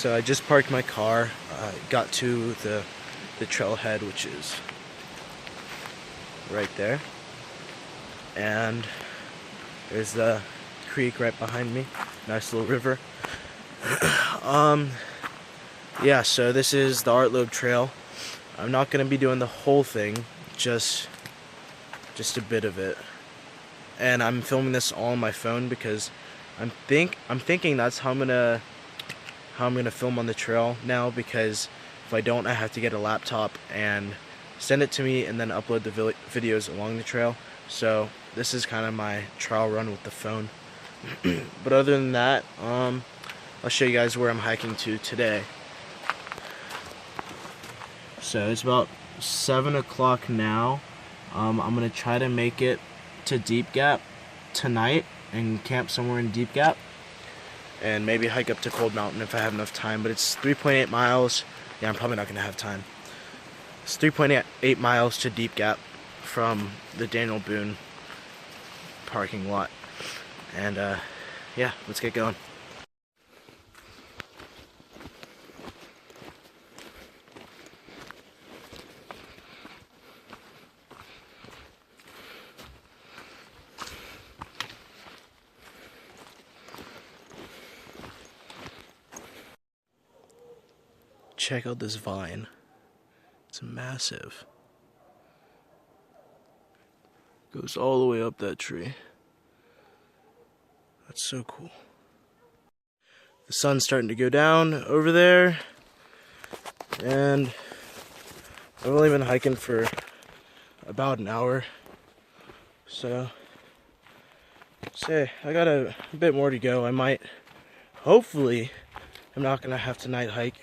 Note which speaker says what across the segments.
Speaker 1: So I just parked my car, got to the trailhead, which is right there, and there's the creek right behind me. Nice little river. Yeah, so this is the Art Loeb Trail. I'm not gonna be doing the whole thing, just a bit of it. And I'm filming this all on my phone because I'm thinking that's how I'm gonna film on the trail now, because if I don't, I have to get a laptop and send it to me and then upload the videos along the trail. So this is kind of my trial run with the phone. But other than that, I'll show you guys where I'm hiking to today. So it's about 7 o'clock now. I'm gonna try to make it to Deep Gap tonight and camp somewhere in Deep Gap, and maybe hike up to Cold Mountain if I have enough time. But it's 3.8 miles. Yeah, I'm probably not gonna have time. It's 3.8 miles to Deep Gap from the Daniel Boone parking lot. And yeah, let's get going. Check out this vine. It's massive. Goes all the way up that tree. That's so cool. The sun's starting to go down over there, and I've only been hiking for about an hour, so say I got a bit more to go. Hopefully I'm not gonna have to night hike,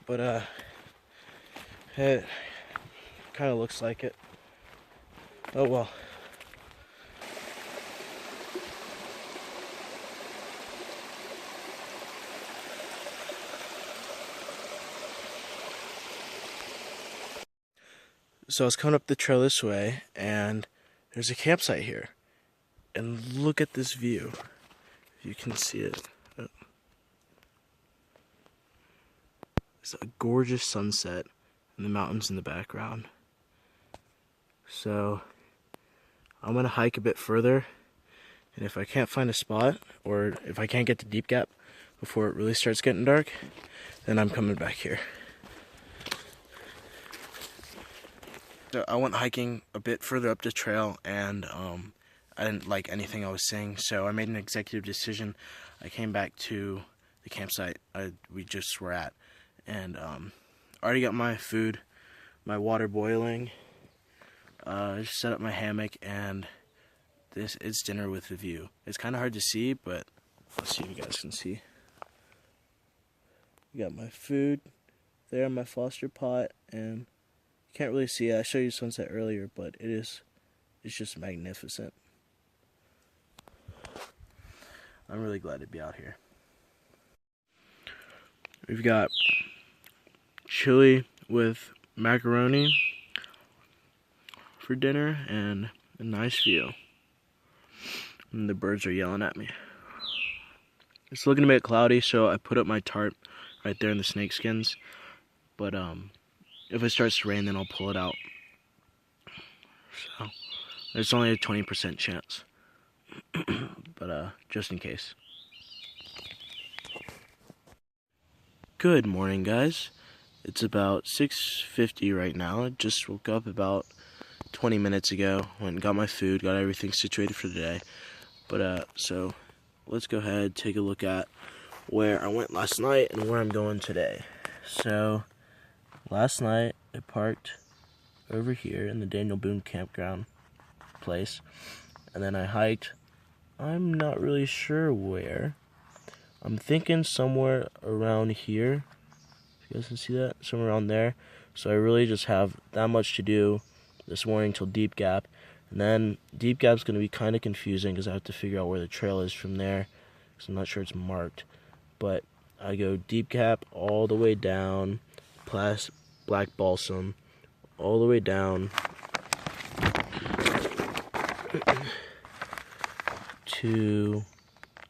Speaker 1: but it kind of looks like it. Oh well. So I was coming up the trail this way, and there's a campsite here. And look at this view, if you can see it. It's a gorgeous sunset and the mountains in the background. So I'm gonna hike a bit further, and if I can't find a spot, or if I can't get to Deep Gap before it really starts getting dark, then I'm coming back here. So I went hiking a bit further up the trail, and I didn't like anything I was seeing, so I made an executive decision. I came back to the campsite we just were at, and I already got my food, my water boiling. I just set up my hammock, and it's dinner with a view. It's kind of hard to see, but let's see if you guys can see. Got my food there in my Foster pot, and you can't really see it. I showed you sunset earlier, but it's just magnificent. I'm really glad to be out here. We've got chili with macaroni for dinner and a nice view. And the birds are yelling at me. It's looking a bit cloudy, so I put up my tarp right there in the snakeskins. But if it starts to rain, then I'll pull it out. So there's only a 20% chance. But just in case. Good morning, guys. It's about 6:50 right now. I just woke up about 20 minutes ago. Went and got my food, got everything situated for the day. But so let's go ahead, take a look at where I went last night and where I'm going today. So last night I parked over here in the Daniel Boone campground place, and then I hiked. I'm not really sure where. I'm thinking somewhere around here. You guys can see that? Somewhere around there. So I really just have that much to do this morning till Deep Gap. And then Deep Gap's going to be kind of confusing because I have to figure out where the trail is from there, because I'm not sure it's marked. But I go Deep Gap all the way down, past Black Balsam, all the way down to,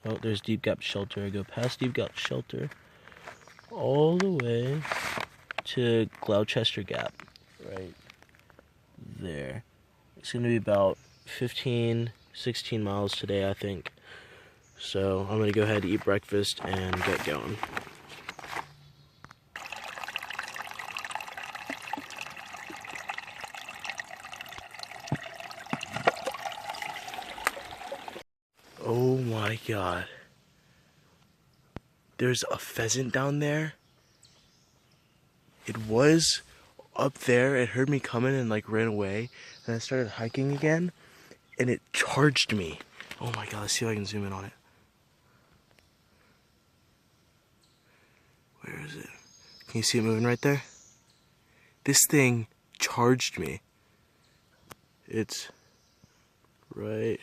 Speaker 1: oh, there's Deep Gap Shelter. I go past Deep Gap Shelter, all the way to Gloucester Gap, right there. It's going to be about 15, 16 miles today, I think. So I'm going to go ahead, eat breakfast, and get going. Oh my god. There's a pheasant down there. It was up there. It heard me coming and like ran away. And I started hiking again. And it charged me. Oh my god, let's see if I can zoom in on it. Where is it? Can you see it moving right there? This thing charged me. It's right.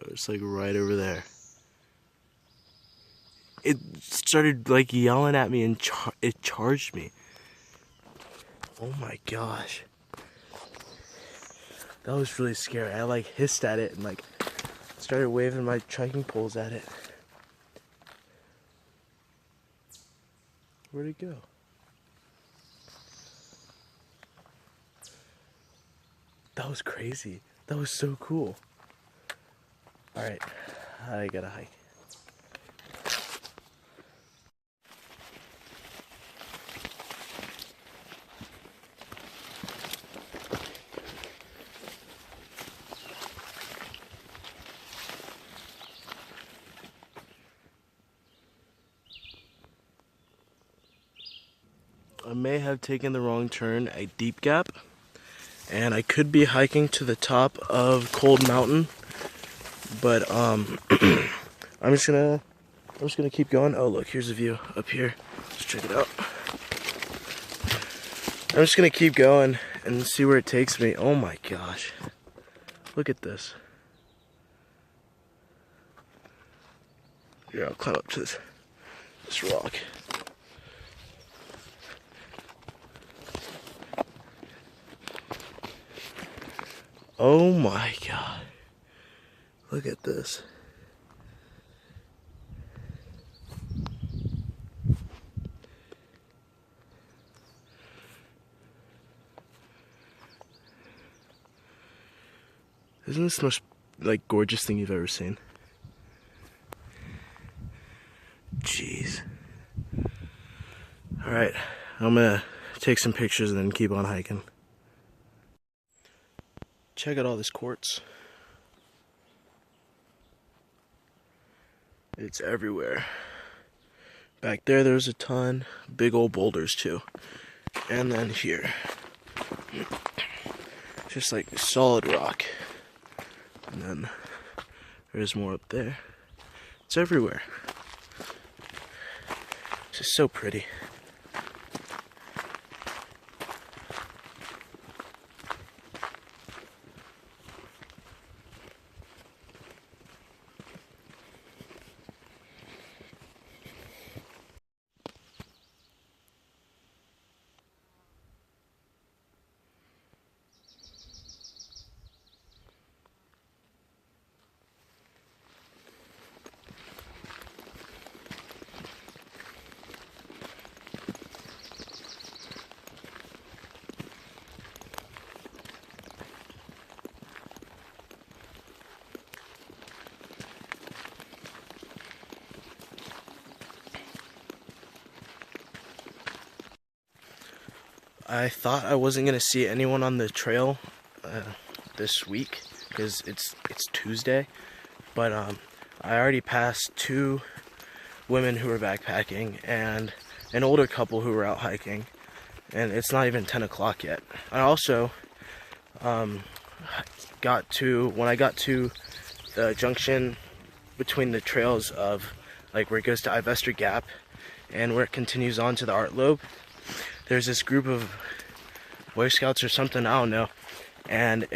Speaker 1: It's like right over there. It started like yelling at me and it charged me. Oh my gosh. That was really scary. I like hissed at it and like started waving my trekking poles at it. Where'd it go? That was crazy. That was so cool. Alright, I gotta hike. I may have taken the wrong turn at Deep Gap, and I could be hiking to the top of Cold Mountain, but I'm just gonna keep going. Oh look, here's a view up here. Let's check it out. I'm just gonna keep going and see where it takes me. Oh my gosh, look at this. Here, I'll climb up to this rock. Oh my god. Look at this. Isn't this the most like gorgeous thing you've ever seen? Jeez. Alright, I'm gonna take some pictures and then keep on hiking. Check out all this quartz. It's everywhere. Back there, there's a ton. Big old boulders too. And then here. Just like solid rock. And then there's more up there. It's everywhere. It's just so pretty. I thought I wasn't gonna see anyone on the trail this week because it's Tuesday, but I already passed 2 women who were backpacking and an older couple who were out hiking, and it's not even 10 o'clock yet. I also when I got to the junction between the trails of like where it goes to Exhaustion Gap and where it continues on to the Art Loeb, there's this group of Boy Scouts or something, I don't know, and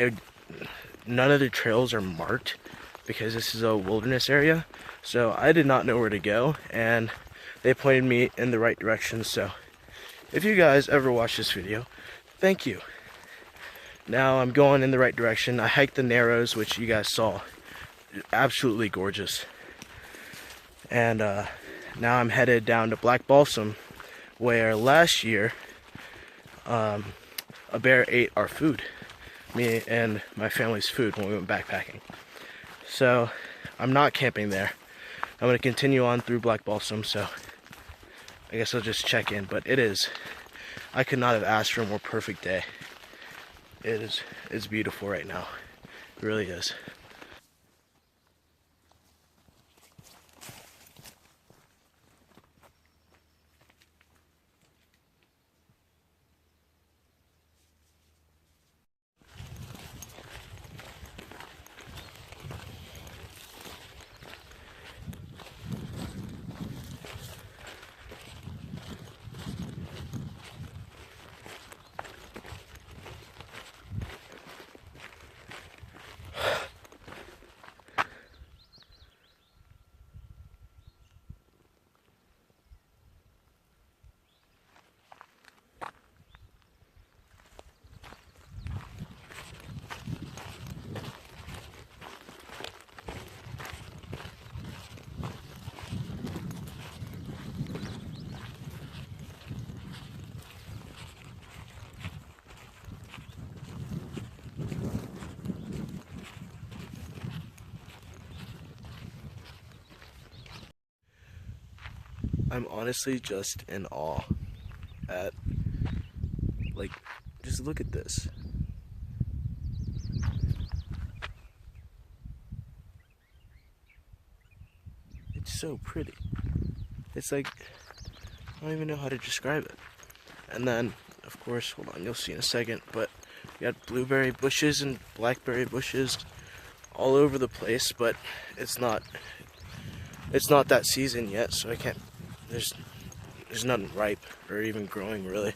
Speaker 1: none of the trails are marked because this is a wilderness area, so I did not know where to go, and they pointed me in the right direction. So if you guys ever watch this video, thank you. Now I'm going in the right direction. I hiked the Narrows, which you guys saw, absolutely gorgeous, and now I'm headed down to Black Balsam, where last year a bear ate our food, me and my family's food, when we went backpacking. So I'm not camping there. I'm going to continue on through Black Balsam, so I guess I'll just check in. But I could not have asked for a more perfect day. It's beautiful right now. It really is. I'm honestly just in awe at, like, just look at this. It's so pretty. It's like, I don't even know how to describe it. And then, of course, hold on, you'll see in a second, but we got blueberry bushes and blackberry bushes all over the place, but it's not that season yet, so I can't, there's nothing ripe or even growing really.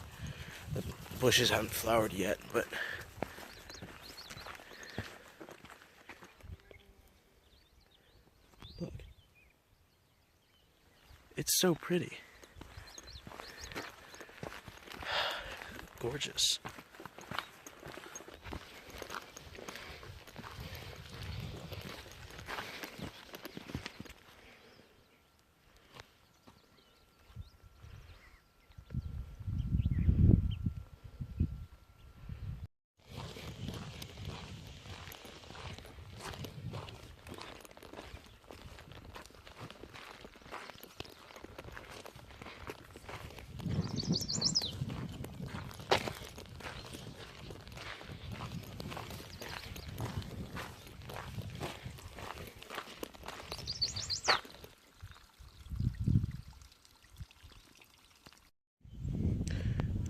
Speaker 1: The bushes haven't flowered yet, but look, it's so pretty. Gorgeous.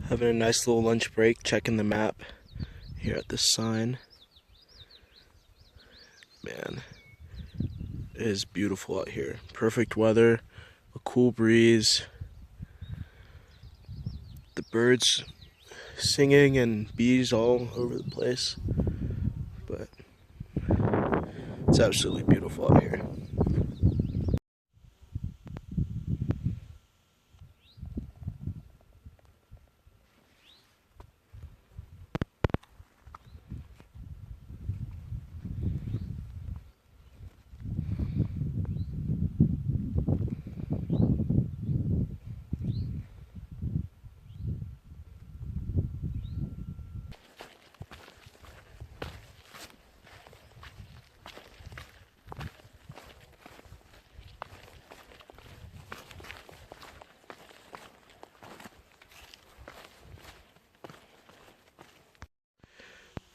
Speaker 1: Having a nice little lunch break, checking the map here at this sign. Man, it is beautiful out here. Perfect weather, a cool breeze, the birds singing and bees all over the place. But it's absolutely beautiful out here.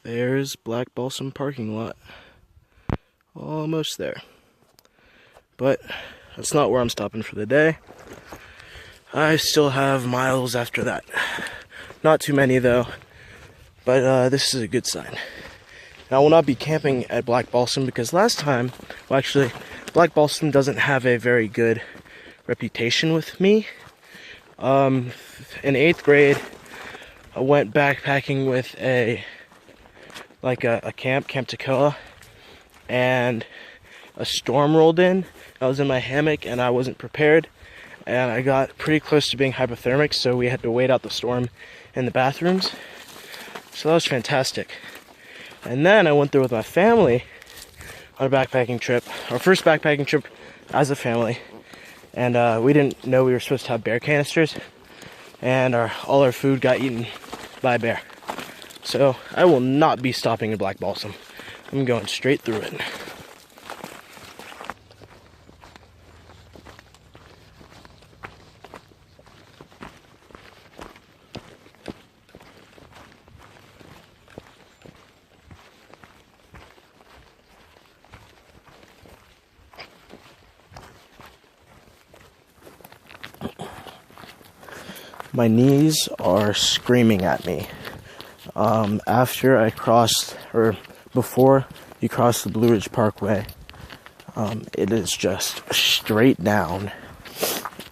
Speaker 1: There's Black Balsam parking lot. Almost there. But that's not where I'm stopping for the day. I still have miles after that. Not too many though, but this is a good sign. And I will not be camping at Black Balsam because last time, well actually, Black Balsam doesn't have a very good reputation with me. In 8th grade, I went backpacking with a Camp Toccoa, and a storm rolled in. I was in my hammock and I wasn't prepared, and I got pretty close to being hypothermic, so we had to wait out the storm in the bathrooms. So that was fantastic. And then I went there with my family on a backpacking trip, our first backpacking trip as a family, and we didn't know we were supposed to have bear canisters, and all our food got eaten by a bear. So I will not be stopping in Black Balsam. I'm going straight through it. My knees are screaming at me. After I crossed, or before you cross the Blue Ridge Parkway, it is just straight down.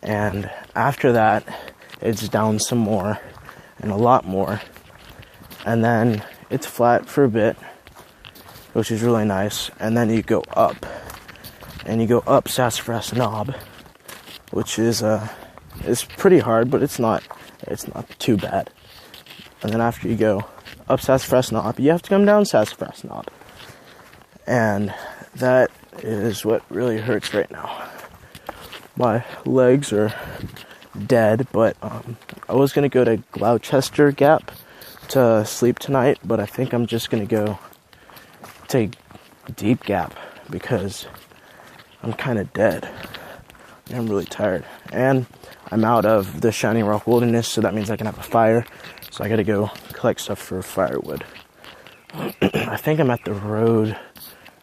Speaker 1: And after that, it's down some more, and a lot more. And then it's flat for a bit, which is really nice. And then you go up, and you go up Sassafras Knob, which is it's pretty hard, but it's not too bad. And then after you go up Sassafras Knob, you have to come down Sassafras Knob. And that is what really hurts right now. My legs are dead, but I was going to go to Gloucester Gap to sleep tonight, but I think I'm just going to go to Deep Gap because I'm kind of dead. I'm really tired. And I'm out of the Shining Rock Wilderness, so that means I can have a fire. So I gotta go collect stuff for firewood. I think I'm at the road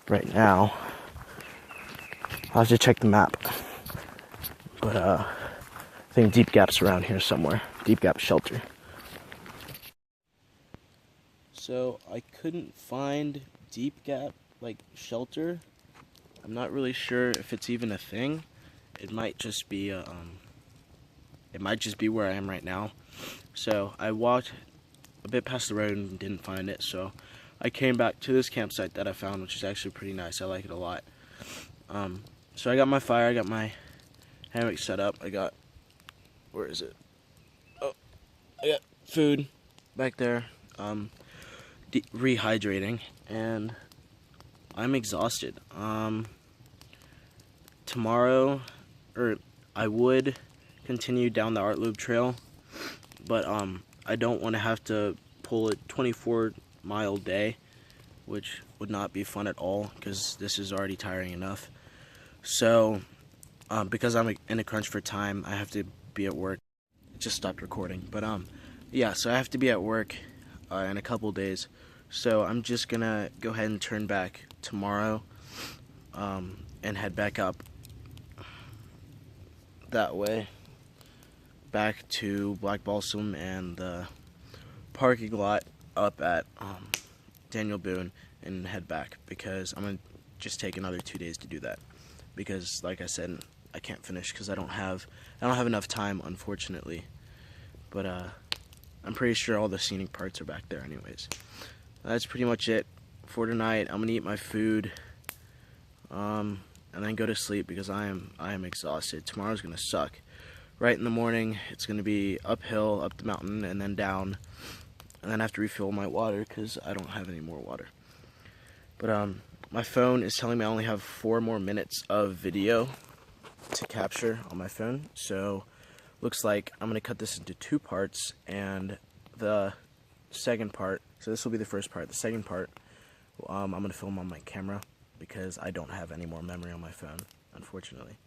Speaker 1: right now. I'll have to check the map. But I think Deep Gap's around here somewhere. Deep Gap Shelter. So I couldn't find Deep Gap, shelter. I'm not really sure if it's even a thing. It might just be where I am right now. So I walked a bit past the road and didn't find it, so I came back to this campsite that I found, which is actually pretty nice. I like it a lot. So I got my fire, I got my hammock set up, where is it? Oh, I got food back there, rehydrating, and I'm exhausted. Tomorrow, I would continue down the Art Loeb Trail, but I don't want to have to pull a 24-mile day, which would not be fun at all because this is already tiring enough. So because I'm in a crunch for time, I have to be at work. It just stopped recording, but yeah, so I have to be at work in a couple days, so I'm just gonna go ahead and turn back tomorrow and head back up that way, back to Black Balsam and the parking lot up at Daniel Boone, and head back because I'm gonna just take another 2 days to do that because, like I said, I can't finish because I don't have enough time, unfortunately. But I'm pretty sure all the scenic parts are back there anyways. That's pretty much it for tonight. I'm gonna eat my food and then go to sleep because I am exhausted. Tomorrow's gonna suck. Right in the morning, it's gonna be uphill, up the mountain, and then down, and then I have to refill my water because I don't have any more water. But my phone is telling me I only have 4 more minutes of video to capture on my phone, so looks like I'm gonna cut this into 2 parts, and the second part, so this will be the first part, the second part I'm gonna film on my camera because I don't have any more memory on my phone, unfortunately.